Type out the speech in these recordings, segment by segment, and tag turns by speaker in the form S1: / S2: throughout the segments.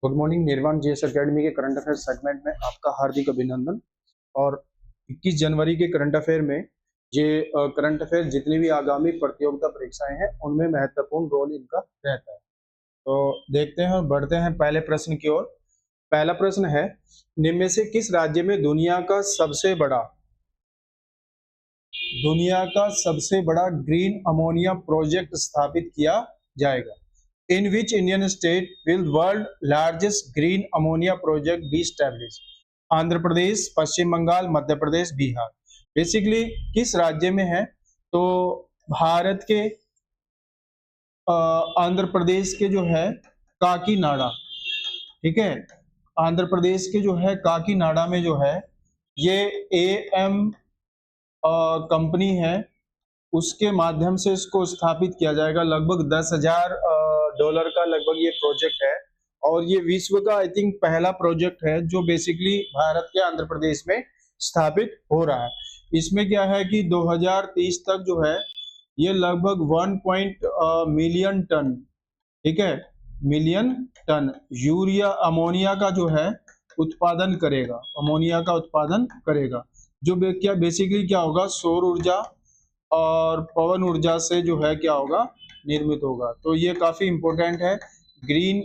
S1: Good morning. निर्वाण GS academy के current affair segment में आपका हार्दिक अभिनंदन। और 21 जनवरी के करंट अफेयर में ये करंट अफेयर जितनी भी आगामी प्रतियोगिता परीक्षाएं हैं उनमें महत्वपूर्ण रोल इनका रहता है। तो देखते हैं और बढ़ते हैं पहले प्रश्न की ओर। पहला प्रश्न है, निम्न में से किस राज्य में दुनिया का सबसे बड़ा ग्रीन अमोनिया प्रोजेक्ट स्थापित किया जाएगा? In which Indian state will world largest green ammonia project be established? Andhra Pradesh, Paschim Bangal, Madhya Pradesh, Bihar. Basically किस राज्य में है? तो भारत के आंध्र प्रदेश के जो है काकीनाडा, ठीक है, आंध्र प्रदेश के जो है काकीनाडा में जो है ये AM कंपनी है, उसके माध्यम से इसको स्थापित किया जाएगा। लगभग 10,000 डॉलर का लगभग ये प्रोजेक्ट है और ये विश्व का आई थिंक पहला प्रोजेक्ट है जो बेसिकली भारत के आंध्र प्रदेश में स्थापित हो रहा है। इसमें क्या है कि 2030 तक जो है ये लगभग 1 मिलियन टन, ठीक है, मिलियन टन यूरिया अमोनिया का जो है उत्पादन करेगा, अमोनिया का उत्पादन करेगा। जो क्या बेसिकली क्या होगा, सौर ऊर्जा और पवन ऊर्जा से जो है क्या होगा, निर्मित होगा। तो ये काफी इंपॉर्टेंट है ग्रीन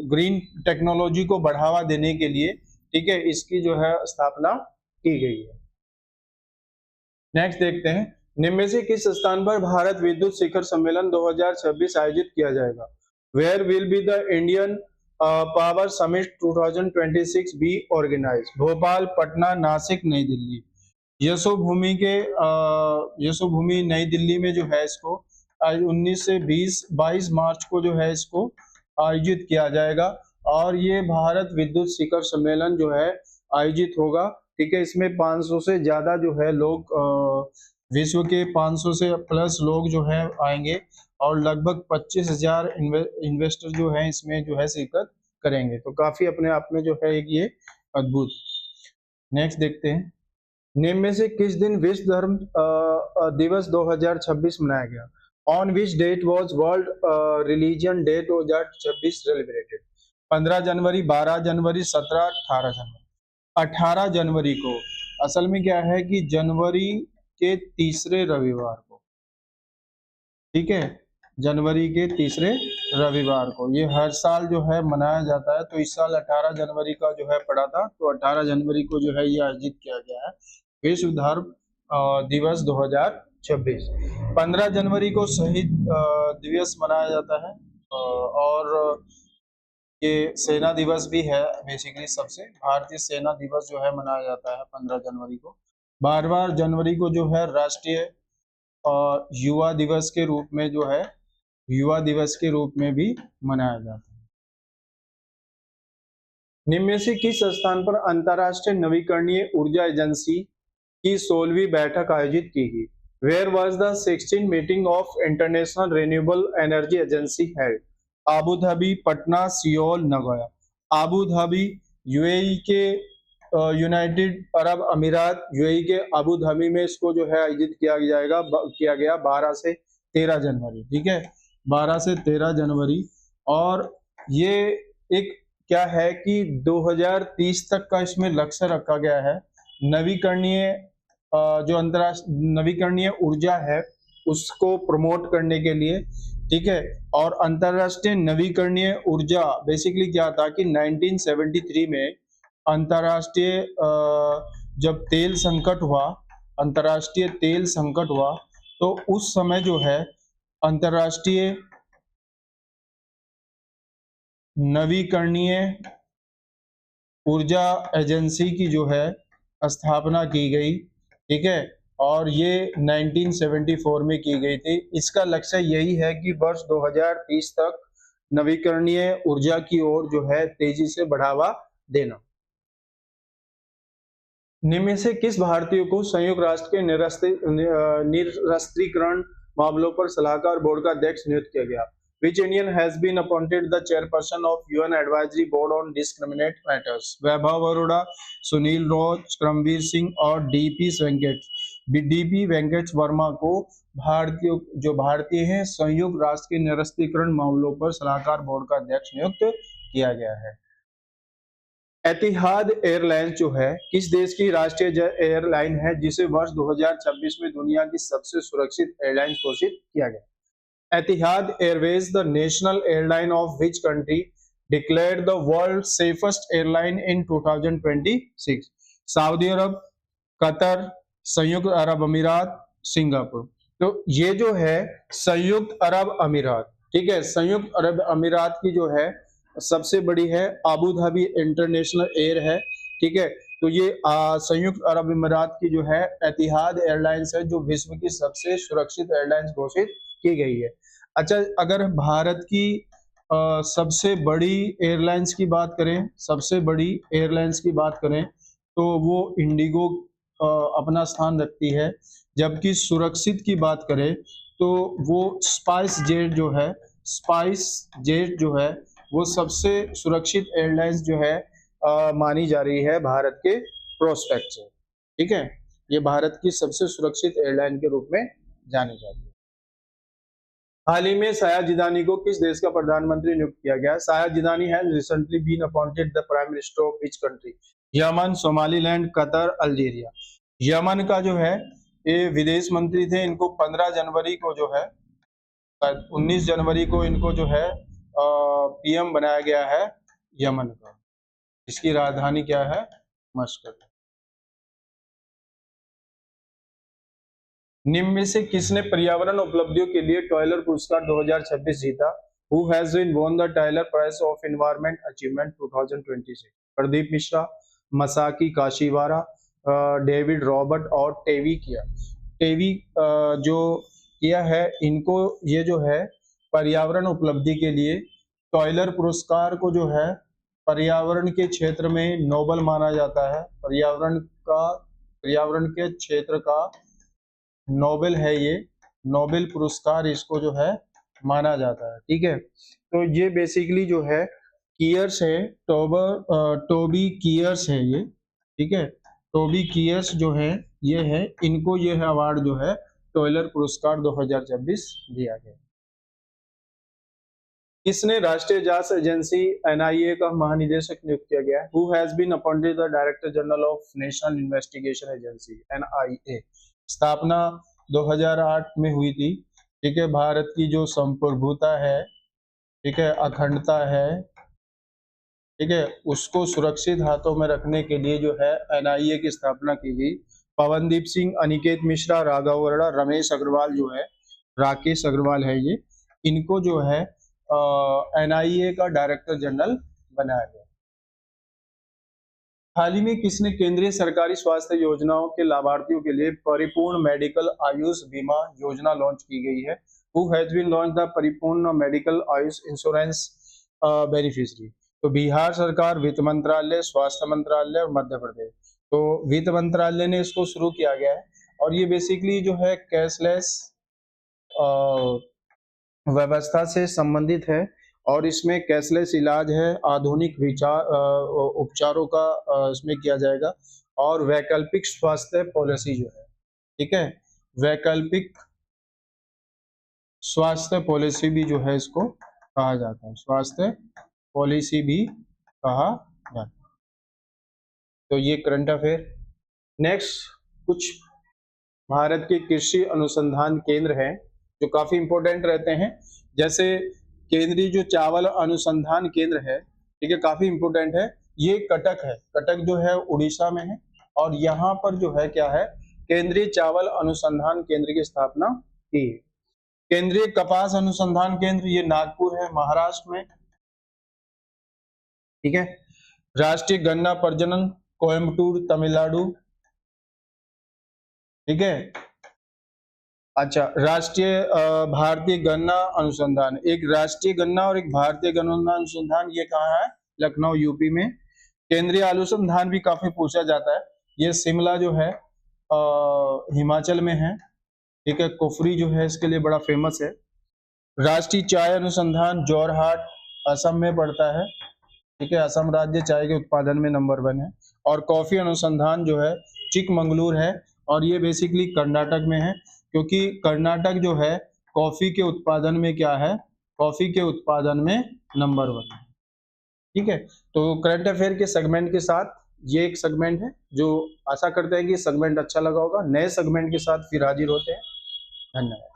S1: ग्रीन टेक्नोलॉजी को बढ़ावा देने के लिए, ठीक है, इसकी जो है स्थापना की गई है। नेक्स्ट देखते हैं, निम्न में से किस स्थान पर भारत विद्युत शिखर सम्मेलन 2026 आयोजित किया जाएगा? Where will be the Indian power summit 2026 be organise? Bhopal, Patna, Nashik, New Delhi. Yashobhoomi नई दिल्ली में जो है इसको 19 से 22 मार्च को जो है इसको आयोजित किया जाएगा और ये भारत विद्युत शिखर सम्मेलन जो है आयोजित होगा, ठीक है। इसमें 500 से ज्यादा जो है लोग, विश्व के 500 से प्लस लोग जो है आएंगे और लगभग 25,000 इन्वेस्टर जो है इसमें जो है शिरकत करेंगे। तो काफी अपने आप में जो है एक ये अद्भुत। नेक्स्ट देखते हैं, निम्न में से किस दिन विश्व धर्म दिवस 2026 मनाया गया? On which date was World Religion Day 2026 celebrated? 15 जनवरी, 12 जनवरी, 17, 18 जनवरी। 18 जनवरी को, असल में क्या है कि जनवरी के तीसरे रविवार को, ठीक है, जनवरी के तीसरे रविवार को ये हर साल जो है मनाया जाता है। तो इस साल 18 जनवरी का जो है पड़ा था, तो 18 जनवरी को जो है ये आयोजित किया गया है विश्व धर्म दिवस 2026। 15 जनवरी को शहीद दिवस मनाया जाता है और ये सेना दिवस भी है। बेसिकली सबसे भारतीय सेना दिवस जो है मनाया जाता है 15 जनवरी को। 12 जनवरी को जो है राष्ट्रीय युवा दिवस के रूप में जो है युवा दिवस के रूप में भी मनाया जाता है। निम्न में से किस स्थान पर अंतरराष्ट्रीय नवीकरणीय ऊर्जा एजेंसी की 16वीं बैठक आयोजित की गई? Where was the 16th meeting of International Renewable Energy Agency held? Abu Dhabi, Patna, Seoul, Nagoya. Abu Dhabi UAE के यूनाइटेड अरब अमीरात यूएई के आबू धाबी में इसको जो है आयोजित किया गया 12 से 13 जनवरी, ठीक है, 12 से 13 जनवरी। और ये एक क्या है कि 2030 तक का इसमें लक्ष्य रखा गया है। नवीकरणीय जो अंतरराष्ट्रीय नवीकरणीय ऊर्जा है उसको प्रमोट करने के लिए, ठीक है। और अंतरराष्ट्रीय नवीकरणीय ऊर्जा बेसिकली क्या था कि 1973 में अंतरराष्ट्रीय जब तेल संकट हुआ, अंतरराष्ट्रीय तेल संकट हुआ, तो उस समय जो है अंतरराष्ट्रीय नवीकरणीय ऊर्जा एजेंसी की जो है स्थापना की गई, ठीक है, और ये 1974 में की गई थी। इसका लक्ष्य यही है कि वर्ष 2030 तक नवीकरणीय ऊर्जा की ओर जो है तेजी से बढ़ावा देना। निम्न में से किस भारतीय को संयुक्त राष्ट्र के निरस्त्रीकरण मामलों पर सलाहकार बोर्ड का अध्यक्ष नियुक्त किया गया? Which Indian has been appointed the chairperson of UN Advisory Board on Discriminate Matters? वैभव अरोड़ा, सुनील रोज, करमवीर सिंह और DP वेंकट। डीपी वेंकट वर्मा को भारतीय हैं संयुक्त राष्ट्र के निरस्त्रीकरण मामलों पर सलाहकार बोर्ड का अध्यक्ष नियुक्त किया गया है। एतिहाद एयरलाइंस जो है किस देश की राष्ट्रीय एयरलाइन है जिसे वर्ष 2026 में दुनिया की सबसे सुरक्षित एयरलाइन घोषित किया गया। Etihad Airways the national airline of which country declared the world safest airline in 2026? Saudi Arab, Qatar, संयुक्त अरब अमीरात, सिंगापुर। तो ये जो है संयुक्त अरब अमीरात, ठीक है, संयुक्त अरब अमीरात की जो है सबसे बड़ी है अबू धाबी इंटरनेशनल एयर है, ठीक है। तो ये संयुक्त अरब अमीरात की जो है एतिहाद एयरलाइंस है जो विश्व की सबसे सुरक्षित एयरलाइंस घोषित की गई है। अच्छा, अगर भारत की सबसे बड़ी एयरलाइंस की बात करें, सबसे बड़ी एयरलाइंस की बात करें तो वो इंडिगो अपना स्थान रखती है, जबकि सुरक्षित की बात करें तो वो स्पाइस जेट जो है, स्पाइस जेट जो है वो सबसे सुरक्षित एयरलाइंस जो है मानी जा रही है भारत के प्रोस्पेक्ट से, ठीक है। ये भारत की सबसे सुरक्षित एयरलाइन के रूप में जानी जाती है। हाल ही में सयाद जिदानी को किस देश का प्रधानमंत्री नियुक्त किया गया? Sayed Zidani has recently been appointed the prime minister of which country? Yemen, Somaliland, Qatar, Algeria. Yemen का जो है ये विदेश मंत्री थे, इनको 15 जनवरी को जो है 19 जनवरी को इनको जो है पीएम बनाया गया है यमन का। इसकी राजधानी क्या है? मस्कट। निम्न में से किसने पर्यावरण उपलब्धियों के लिए टॉयलर पुरस्कार 2026 जीता? Who has been won the Tyler Prize of Environment Achievement 2026? Pradeep Mishra, मसाकी काशीवारा, David Robert और टेवी किया। टेवी जो किया है, इनको ये जो है पर्यावरण उपलब्धि के लिए टॉयलर पुरस्कार को जो है पर्यावरण के क्षेत्र में नोबल माना जाता है। पर्यावरण के क्षेत्र का नोबेल है ये, नोबेल पुरस्कार इसको जो है माना जाता है, ठीक है। तो ये बेसिकली जो है कियर्स है, टोबी कियर्स है ये, ठीक है। टोबी कियर्स जो है ये है, इनको ये है अवार्ड जो है टॉयलर पुरस्कार 2026 दिया गया। किसने राष्ट्रीय जांच एजेंसी एनआईए का महानिदेशक नियुक्त किया गया? Who has been appointed the Director General of National Investigation Agency NIA? स्थापना 2008 में हुई थी, ठीक है। भारत की जो संप्रभुता है, ठीक है, अखंडता है, ठीक है, उसको सुरक्षित हाथों में रखने के लिए जो है एनआईए की स्थापना की गई। पवनदीप सिंह, अनिकेत मिश्रा, राघव वर्मा, रमेश अग्रवाल जो है, राकेश अग्रवाल है ये, इनको जो है एनआईए का डायरेक्टर जनरल बनाया गया। हाल ही में किसने केंद्रीय सरकारी स्वास्थ्य योजनाओं के लाभार्थियों के लिए परिपूर्ण मेडिकल आयुष बीमा योजना लॉन्च की गई है? Who has been launched the परिपूर्ण मेडिकल आयुष इंश्योरेंस बेनिफिशियरी? तो बिहार सरकार, वित्त मंत्रालय, स्वास्थ्य मंत्रालय और मध्य प्रदेश। तो वित्त मंत्रालय ने इसको शुरू किया गया है और ये बेसिकली जो है कैशलेस व्यवस्था से संबंधित है और इसमें कैशलेस इलाज है, आधुनिक उपचारों का इसमें किया जाएगा और वैकल्पिक स्वास्थ्य पॉलिसी जो है, ठीक है, वैकल्पिक स्वास्थ्य पॉलिसी भी जो है इसको कहा जाता है, स्वास्थ्य पॉलिसी भी कहा जाता है। तो ये करंट अफेयर। नेक्स्ट कुछ भारत के कृषि अनुसंधान केंद्र हैं जो काफी इंपॉर्टेंट रहते हैं, जैसे केंद्रीय जो चावल अनुसंधान केंद्र है, ठीक है, काफी इंपॉर्टेंट है। ये कटक है, कटक जो है उड़ीसा में है और यहाँ पर जो है क्या है, केंद्रीय चावल अनुसंधान केंद्र की स्थापना की है। केंद्रीय कपास अनुसंधान केंद्र ये नागपुर है, महाराष्ट्र में, ठीक है। राष्ट्रीय गन्ना प्रजनन कोयम्बटूर, तमिलनाडु, ठीक है। अच्छा, राष्ट्रीय भारतीय गन्ना अनुसंधान, एक राष्ट्रीय गन्ना और एक भारतीय गन्ना अनुसंधान, ये कहाँ है? लखनऊ यूपी में। केंद्रीय अनुसंधान भी काफी पूछा जाता है, ये शिमला जो है हिमाचल में है, ठीक है। कुफरी जो है इसके लिए बड़ा फेमस है। राष्ट्रीय चाय अनुसंधान जोरहाट असम में पड़ता है, ठीक है, असम राज्य चाय के उत्पादन में नंबर 1 है। और कॉफी अनुसंधान जो है चिकमंगलूर है, और ये बेसिकली कर्नाटक में है, क्योंकि कर्नाटक जो है कॉफी के उत्पादन में क्या है, कॉफी के उत्पादन में नंबर 1 है। ठीक है, तो करंट अफेयर के सेगमेंट के साथ ये एक सेगमेंट है, जो आशा करते हैं कि सेगमेंट अच्छा लगा होगा। नए सेगमेंट के साथ फिर हाजिर होते हैं। धन्यवाद।